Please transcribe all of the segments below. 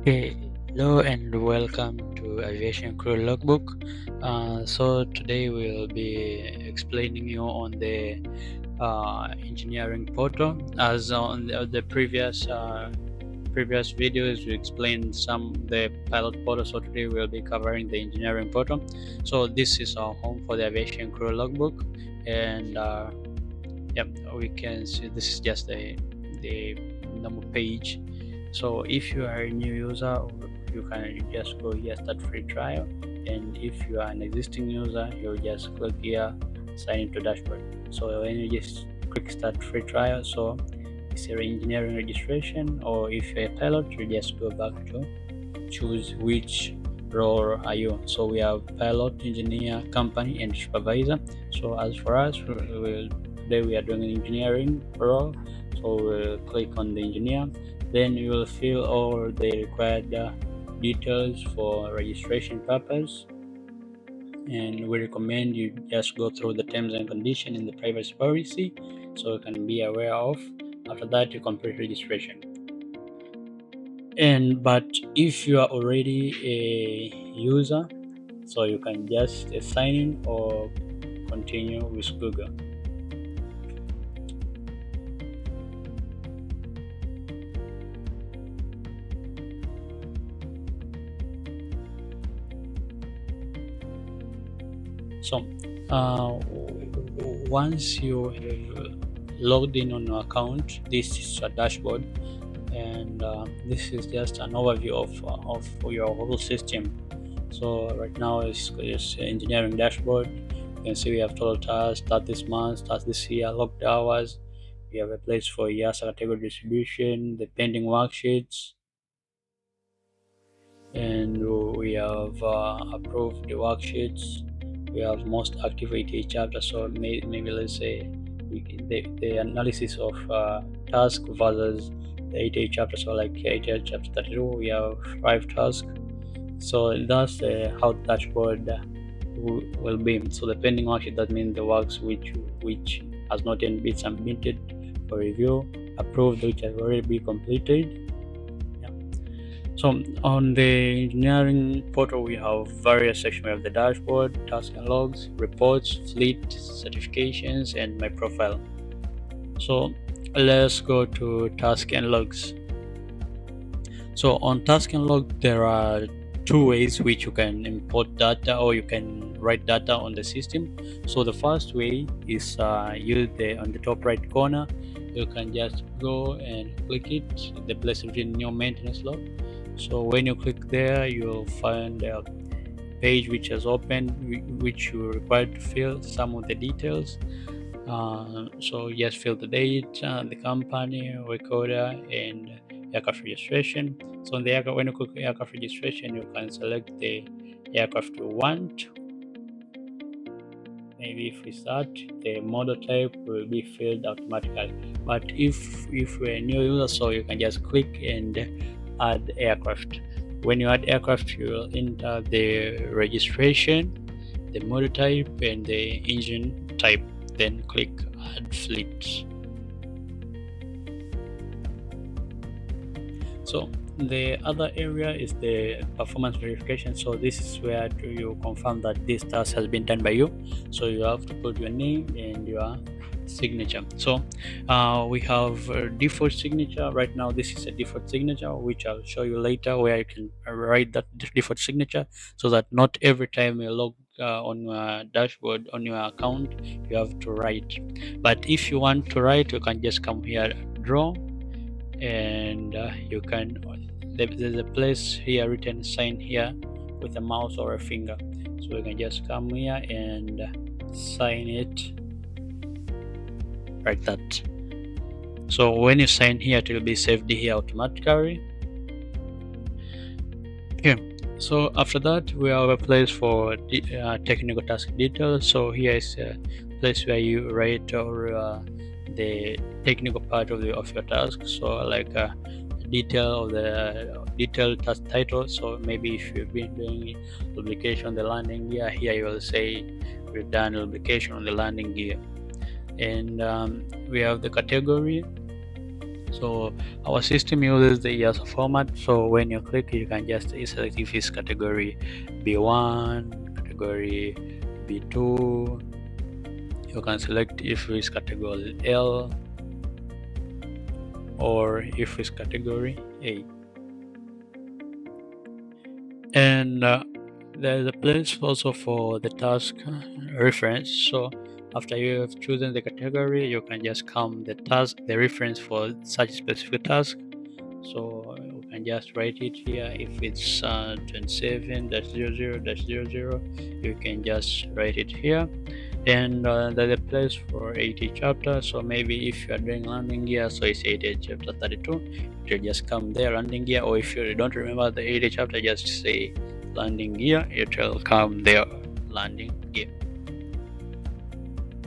Okay, hello and welcome to Aviation Crew Logbook. So today we'll be explaining you on the engineering portal. As on the previous videos, we explained some the pilot portal. So today we'll be covering the engineering portal. So this is our home for the Aviation Crew Logbook, and yep, we can see this is just the normal page. So if you are a new user, you can just go here, start free trial, and if you are an existing user, you'll just click here, sign into dashboard. So when you just click start free trial, so it's your engineering registration, or if you're a pilot, you just go back to choose which role are you. So we have pilot, engineer, company, and supervisor. So as for us, today we are doing an engineering role, so we'll click on the engineer. Then you will fill all the required details for registration purpose, and we recommend you just go through the terms and conditions in the privacy policy so you can be aware of. After that, you complete registration. But if you are already a user, so you can just sign in or continue with Google. So once you have logged in on your account, this is a dashboard, and this is just an overview of your whole system. So right now it's engineering dashboard. You can see we have total tasks, start this month, start this year, logged hours. We have a place for EASA category distribution, the pending worksheets, and we have approved the worksheets. We have most active 88 chapters. So maybe let's say the analysis of task versus the 88 chapters. So like 88 chapter 32, we have 5 tasks. So that's how the dashboard will be. So the pending worksheet, that means the works which has not yet been submitted for review, approved which has already been completed. So on the engineering portal, we have various sections. We have the dashboard, task and logs, reports, fleet, certifications, and my profile. So let's go to task and logs. So on task and log, there are two ways which you can import data or you can write data on the system. So the first way is use on the top right corner. You can just go and click it, the place written new maintenance log. So when you click there, you'll find a page which has opened, which you're required to fill some of the details. So just fill the date, the company, recorder, and aircraft registration. So on the aircraft, when you click aircraft registration, you can select the aircraft you want. Maybe if we start, the model type will be filled automatically. But if you're a new user, so you can just click and add aircraft. When you add aircraft, you will enter the registration, the model type, and the engine type. Then click add fleet. So the other area is the performance verification. So this is where you confirm that this task has been done by you. So you have to put your name and your signature. So we have a default signature. Right now this is a default signature, which I'll show you later, where you can write that default signature, so that not every time you log on your dashboard on your account you have to write. But if you want to write, you can just come here, draw, and you can there's a place here written sign here with a mouse or a finger. So you can just come here and sign it like that. So when you sign here, it will be saved here automatically. Okay, so after that we have a place for technical task details. So here is a place where you write or the technical part of your task. So like detail of the detailed task title. So maybe if you've been doing lubrication on the landing gear, here you will say we've done lubrication on the landing gear. And we have the category. So our system uses the years format. So when you click, you can just select if it's category B1, category B2. You can select if it's category L or if it's category A. And there's a place also for the task reference. So after you have chosen the category, you can just come the reference for such specific task. So you can just write it here. If it's 27-00-00, you can just write it here. And there's a place for 80 chapter. So maybe if you are doing landing gear, so it's 80 chapter 32, it will just come there, landing gear. Or if you don't remember the 80 chapter, just say landing gear, it will come there, landing gear.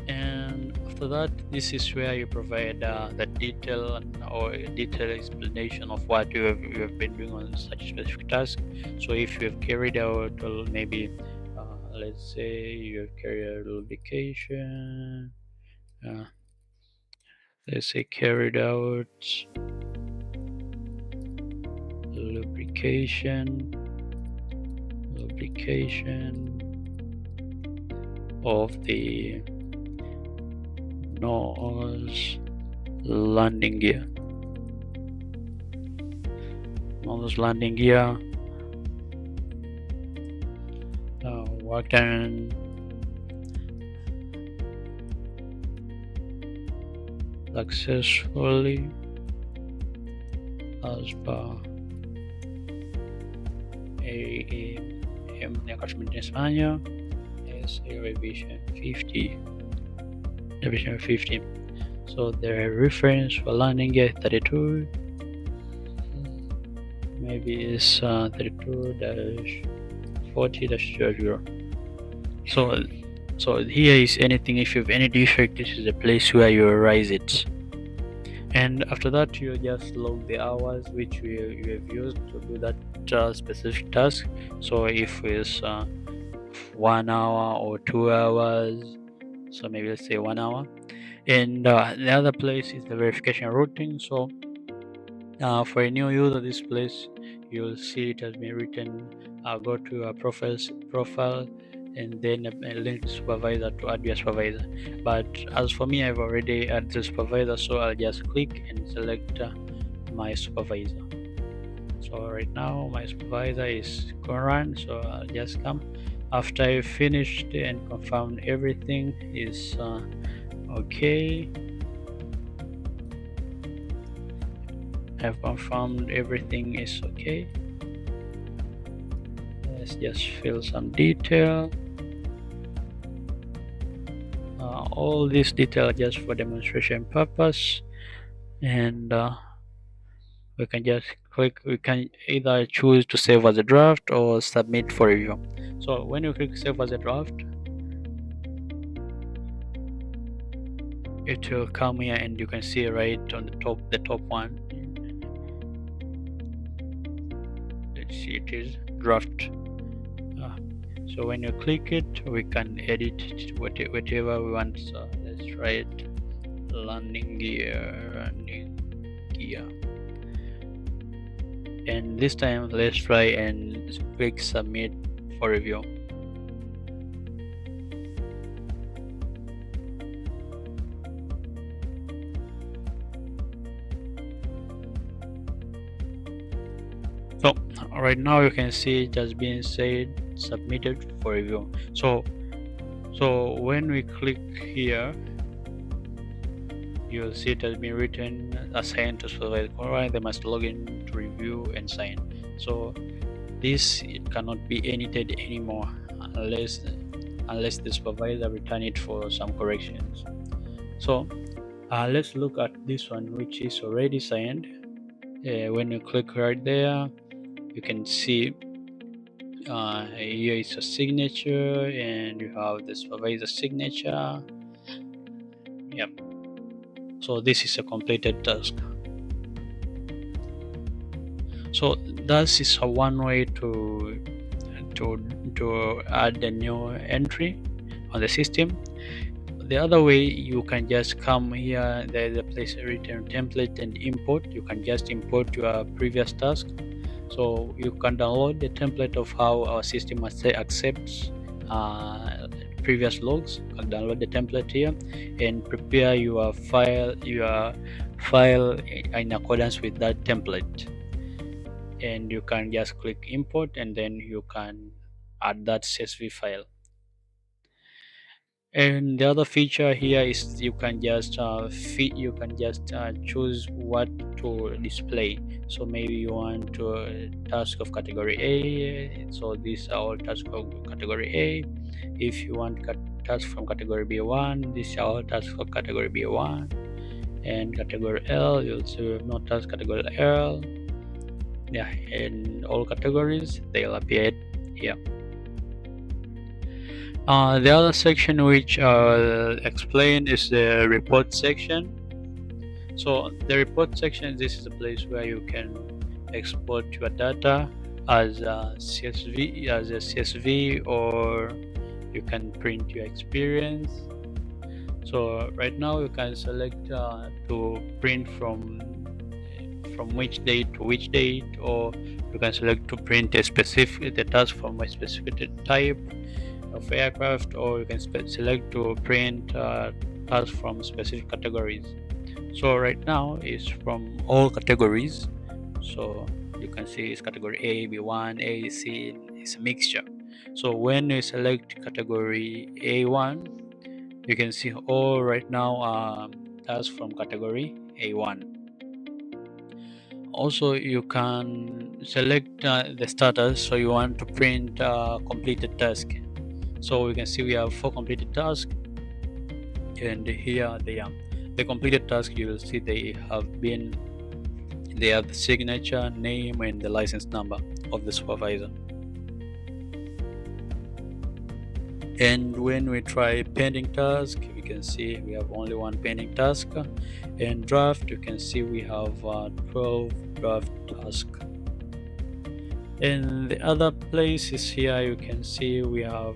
And after that, this is where you provide the detail or detailed explanation of what you have been doing on such specific task. So if you have carried out, maybe let's say you have carried out lubrication, let's say carried out lubrication of the nose landing gear. Work done successfully as per Aviation España is a revision 50. So the reference for landing gear 32, maybe is 32-40-00. So here is anything. If you have any defect, this is the place where you erase it. And after that, you just log the hours which you have used to do that specific task. So if it's 1 hour or 2 hours, so maybe let's say 1 hour. And the other place is the verification routing. So for a new user, this place you'll see it has been written. Go to a profile and then a link to supervisor to add your supervisor. But as for me, I've already added the supervisor, so I'll just click and select my supervisor. So right now my supervisor is Conran, so I'll just come after I finished and confirmed everything is okay. I've confirmed everything is okay. Let's just fill some detail. All this detail just for demonstration purpose, and we can just click. We can either choose to save as a draft or submit for review. So when you click save as a draft, it will come here and you can see right on the top one. Let's see, it is draft. So when you click it, we can edit whatever we want. So let's write landing gear, and this time let's try and click submit for review. So right now you can see it has been said submitted for review. So when we click here, you'll see it has been written assigned to supervisor. Alright, they must log in to review and sign. So this, it cannot be edited anymore unless the supervisor return it for some corrections. So let's look at this one, which is already signed. When you click right there, you can see here is a signature and you have the supervisor signature. Yep. So this is a completed task. So that is a one way to add a new entry on the system. the other way, you can just come here. There's a place written template and import. You can just import your previous task. So you can download the template of how our system accepts previous logs. You can download the template here and prepare your file in accordance with that template. And you can just click import, and then you can add that CSV file. And the other feature here is you can just choose what to display. So maybe you want to task of category A, so these are all tasks of category A. If you want task from category B1, these are all tasks of category B1. And category L, you'll see we have no task category L. Yeah, in all categories they'll appear here. The other section which I'll explain is the report section. So the report section, this is a place where you can export your data as a CSV, or you can print your experience. So right now you can select to print from which date to which date, or you can select to print the task from a specific type of aircraft, or you can select to print tasks from specific categories. So right now is from all categories. So you can see it's category A, B1, A, C. It's a mixture. So when you select category A1, you can see all right now tasks from category A1. Also, you can select the status. So you want to print completed task. So we can see we have 4 completed tasks, and here they are. The completed task, you will see they have the signature, name, and the license number of the supervisor. And when we try pending task, you can see we have only 1 pending task. And draft, you can see we have 12 draft tasks. And the other place is here. You can see we have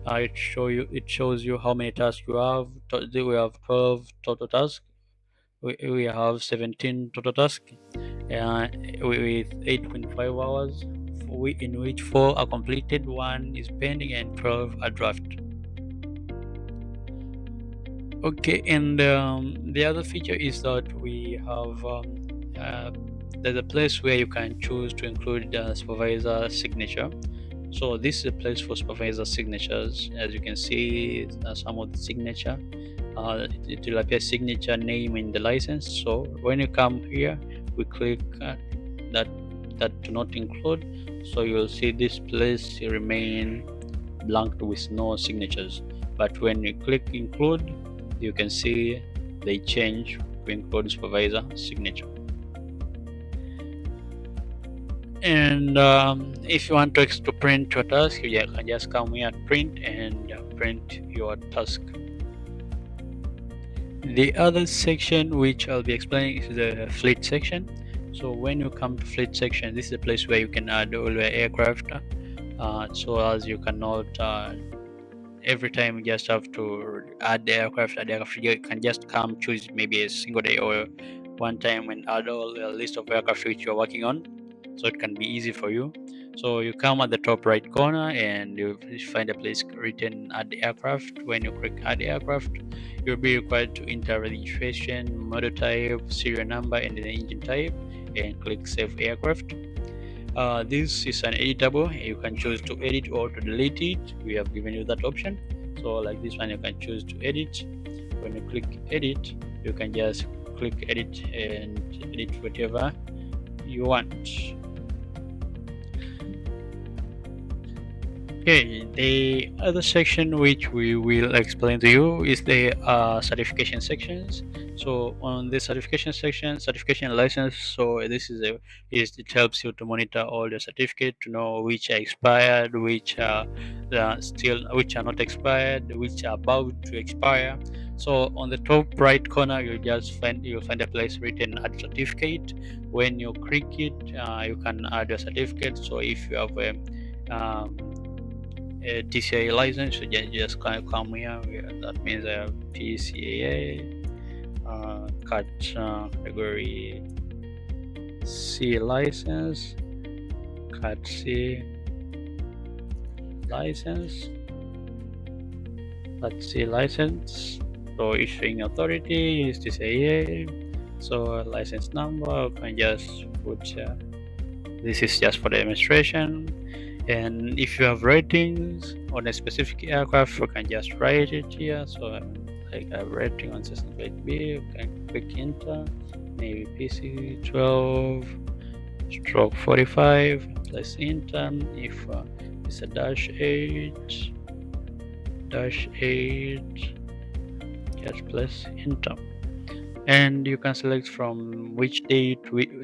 it shows you how many tasks you have. We have 12 total tasks. We have 17 total tasks with 8.5 hours, in which 4 are completed, 1 is pending, and 12 are draft. Okay, and the other feature is that we have there's a place where you can choose to include the supervisor signature. So this is a place for supervisor signatures. As you can see, some of the signature. It will appear signature, name, in the license. So when you come here, we click that do not include. So you will see this place remain blank with no signatures. But when you click include, you can see they change to include supervisor signature. And if you want to print your task, you can just come here and print your task. The other section which I'll be explaining is the fleet section. So when you come to fleet section, this is a place where you can add all your aircraft, so as you cannot every time you just have to add the aircraft. You can just come choose maybe a single day or one time and add all the list of aircraft which you're working on, so it can be easy for you. So you come at the top right corner and you find a place written add aircraft. When you click add aircraft, you'll be required to enter registration, model type, serial number, and the engine type, and click save aircraft. This is an editable. You can choose to edit or to delete it. We have given you that option. So like this one, you can choose to edit. When you click edit, you can just click edit and edit whatever you want. Okay, the other section which we will explain to you is the certification sections. So on the certification section, certification license. So this is it helps you to monitor all the certificate, to know which are expired, which are not expired, which are about to expire. So on the top right corner, you'll find a place written add certificate. When you click it, you can add a certificate. So if you have a TCA license, so just come here. That means I have TCA cat category C license, cat C license, cat C license. So issuing authority is TCA. So license number, you can just put this is just for the demonstration. And if you have ratings on a specific aircraft, you can just write it here. So like a rating on Cessna Flight B, you can click enter, maybe PC 12 stroke 45, press enter. If it's a dash 8, just press enter. And you can select from which date,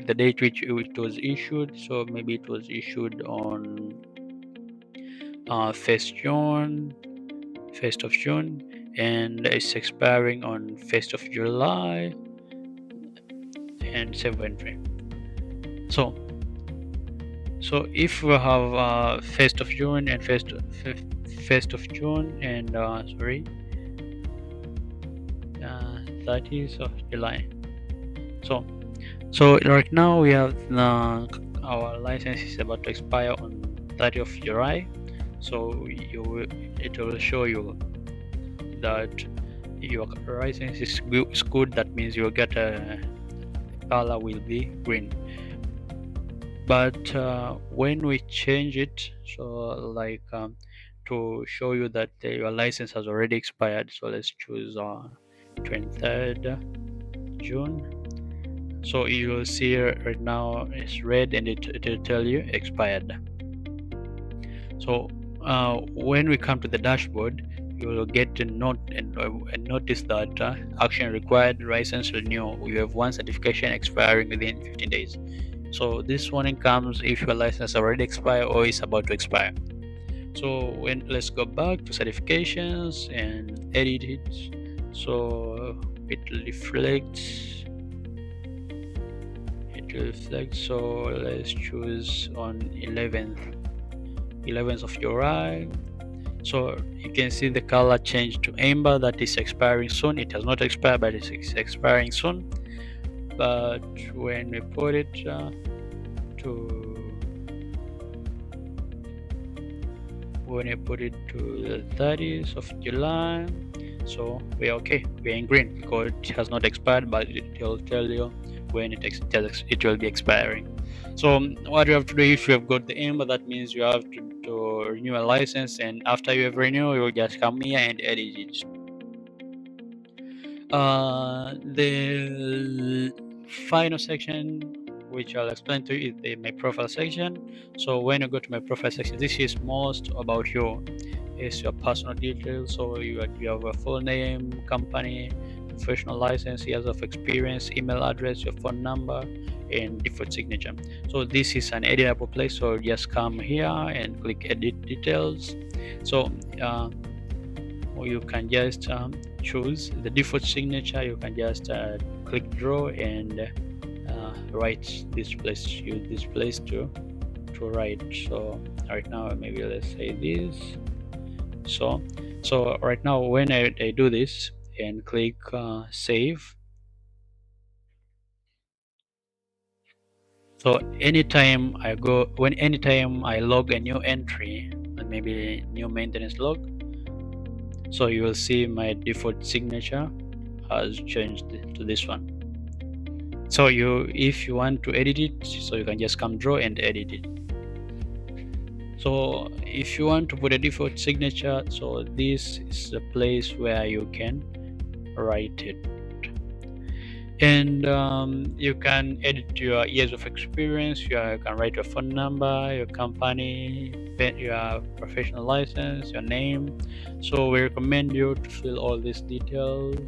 the date which it was issued. So maybe it was issued on 1st of June, and it's expiring on 1st of July, and save entry. So if we have 1st of June and 1st of June and 30th of July. So right now we have our license is about to expire on 30th of July. So it will show you that your license is good. That means you'll get a color will be green. But when we change it, so like to show you that your license has already expired, so let's choose 23rd June. So you will see right now it's red and it will tell you expired. So when we come to the dashboard, you will get a note and notice that action required, license renewal. You have one certification expiring within 15 days. So this warning comes if your license already expired or is about to expire. So let's go back to certifications and edit it. So it reflects. So let's choose on 11th of July. So you can see the color changed to amber, that is expiring soon. It has not expired, but it's expiring soon. But when we put it to the 30th of July, so we're okay, we're in green because it has not expired, but it will tell you when it will be expiring. So what you have to do, if you have got the amber, that means you have to renew a license, and after you have renewed, you will just come here and edit it. The final section which I'll explain to you is my profile section. So when you go to my profile section, this is most about you. It's your personal details. So you have a full name, company, professional license, years of experience, email address, your phone number, and default signature. So this is an editable place. So just come here and click edit details. So or you can just choose the default signature. You can just click draw and write this place. Use this place to write. So right now maybe let's say this. So right now when I do this and click save, so anytime I log a new entry, maybe new maintenance log, so you will see my default signature has changed to this one. So if you want to edit it, so you can just come draw and edit it. So if you want to put a default signature, so this is the place where you can write it. And you can edit your years of experience. You can write your phone number, your company, your professional license, your name. So we recommend you to fill all these details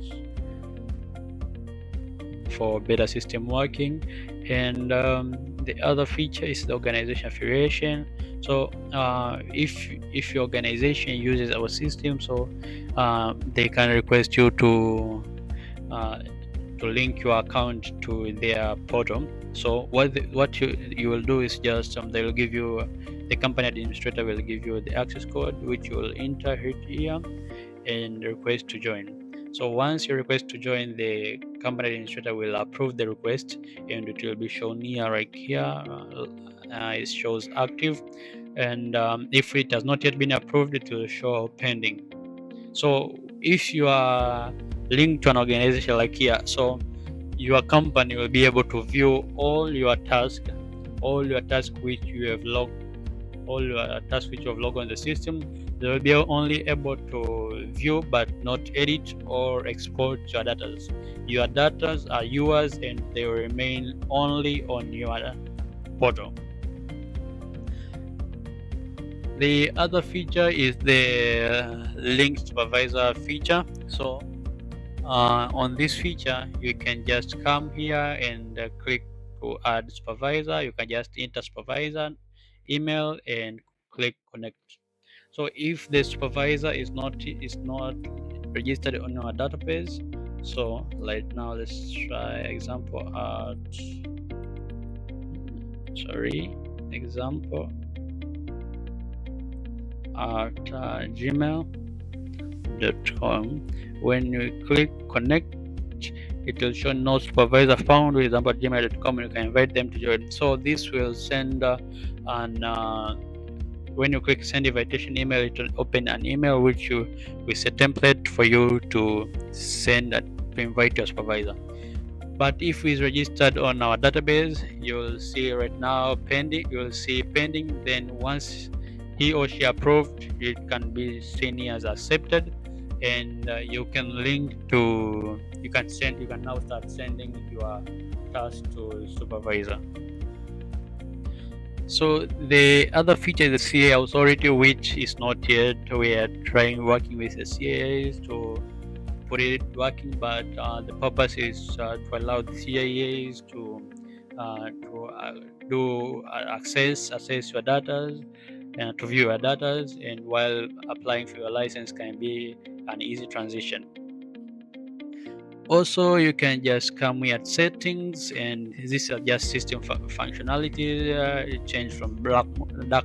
for better system working. And the other feature is the organization affiliation. So if your organization uses our system, so they can request you to link your account to their portal. So what you will do is just they will give you the company administrator will give you the access code, which you will enter here and request to join. So once you request to join, the company administrator will approve the request, and it will be shown here, right here. It shows active, and if it has not yet been approved, it will show pending. So if you are linked to an organization like here, so your company will be able to view all your tasks which you have logged, on the system. They will be only able to view but not edit or export your data. Your data are yours and they will remain only on your portal. The other feature is the link supervisor feature. So on this feature, you can just come here and click to add supervisor. You can just enter supervisor email and click connect. So if the supervisor is not registered on our database, so right now let's try example at gmail.com. When you click connect, it will show no supervisor found. With example, gmail.com, you can invite them to join. So this will send when you click send invitation email, it will open an email with a template for you to send to invite your supervisor. But if he's registered on our database, you'll see right now pending. You'll see pending. Then once he or she approved, it can be seen as accepted, and you can now start sending your task to supervisor. So the other feature is the CA authority, which is not yet. We are working with the CAs to put it working, but the purpose is to allow the CAs to access your data and to view your data, and while applying for your license can be an easy transition. Also, you can just come here at settings, and these are just system functionality. Change from dark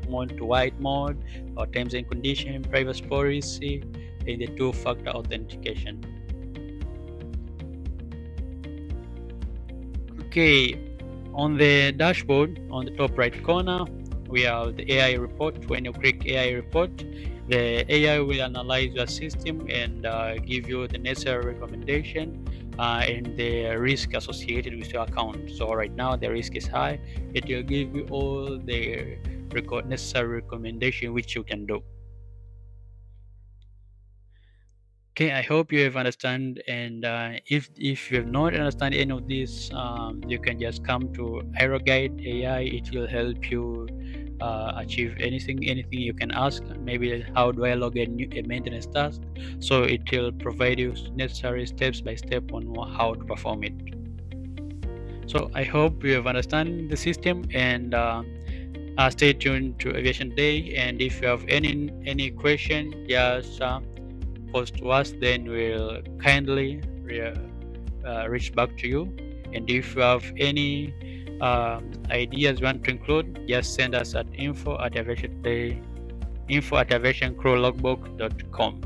mode to white mode, or terms and condition, privacy policy, and the two-factor authentication. Okay, on the dashboard, on the top right corner, we have the AI report. When you click AI report, the AI will analyze your system and give you the necessary recommendation and the risk associated with your account. So right now the risk is high. It will give you all the necessary recommendation which you can do. Okay, I hope you have understand, and if you have not understand any of this, you can just come to AeroGuide AI. It will help you achieve anything you can ask. Maybe how do I log a maintenance task? So it will provide you necessary steps by step on how to perform it. So I hope you have understand the system, and stay tuned to Aviation Day. And if you have any question, just post to us, then we'll kindly reach back to you. And if you have any ideas you want to include, just send us at info@aviationcrewlogbook.com.